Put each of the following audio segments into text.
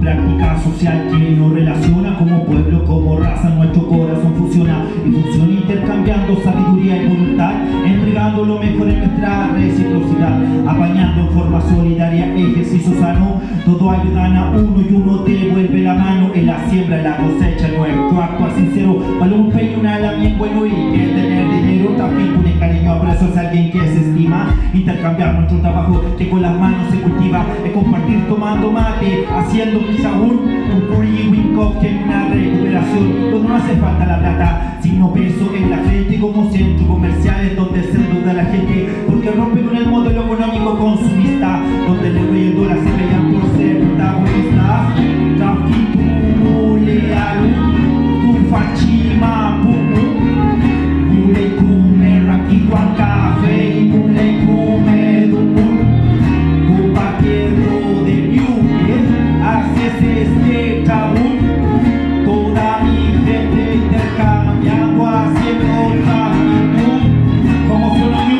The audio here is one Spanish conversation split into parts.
Práctica social que nos relaciona como pueblo, como raza, nuestro corazón fusiona y funciona intercambiando sabiduría y voluntad, entregando lo mejor en nuestra reciprocidad, apañando en forma solidaria, ejercicio sano, todo ayudan a uno y uno devuelve la mano en la siembra, en la cosecha, nuestro actuar sincero, vale un peño, un ala bien bueno y que tener dinero, también un cariño, abrazo hacia alguien que se estima, intercambiar nuestro trabajo que con las manos se cultiva, es compartir tomando mate, haciendo quizá un curry wing que en una recuperación donde no hace falta la plata, sino peso en la frente como centro comercial es donde se endeuda la gente porque rompe con el modelo económico consumista donde el euro y el dólar se pelean por ser protagonistas. Trafiku lealu tu fachima pumu mule kume rakitwan kafe mule kume dumun kupakero de yuke haces este tabú toda mi gente intercambiando haciendo trafiku como suena yo.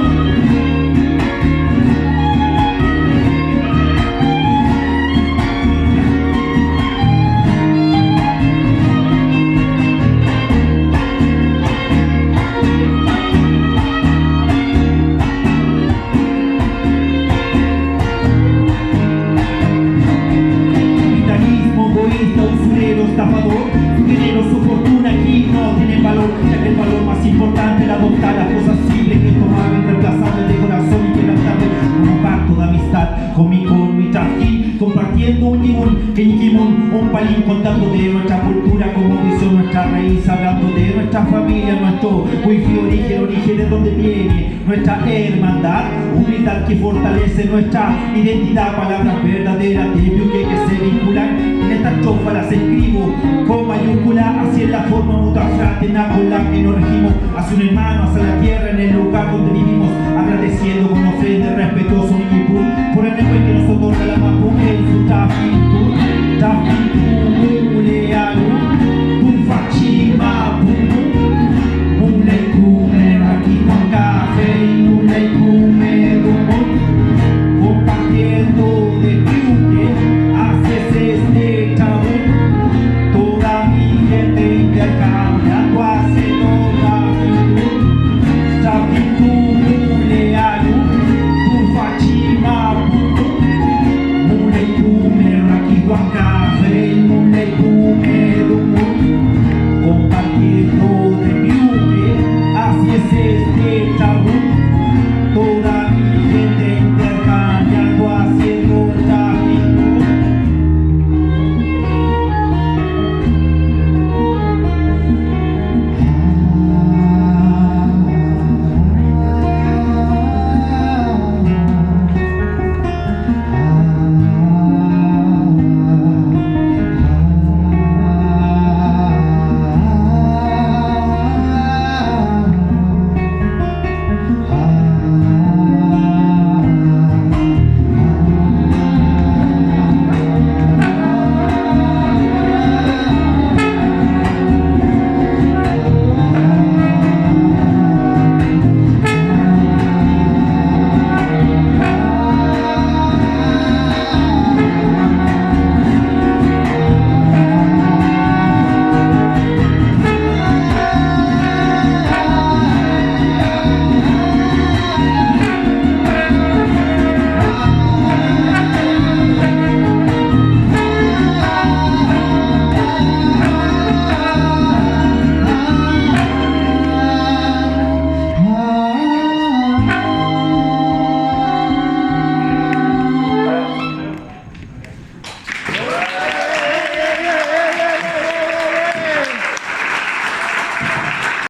Estafador, su dinero, su fortuna aquí no tienen valor, ya que el valor más importante es adoptar las cosas simples que tomaban reemplazables de corazón y quebrantables con un pacto de amistad con mi trajín, compartiendo un yimun, kenyikimun, un palín, contando de nuestra cultura, como visión, nuestra raíz, hablando de nuestra familia, nuestro wifi, origen de donde viene nuestra hermandad, humildad que fortalece nuestra identidad, palabras verdaderas de que se vinculan. En esta estrofa las escribo con mayúscula, así es la forma mutua fraterna con la que nos regimos hacia un hermano, hacia la tierra, en el lugar donde vivimos, agradeciendo con ofrenda respetuoso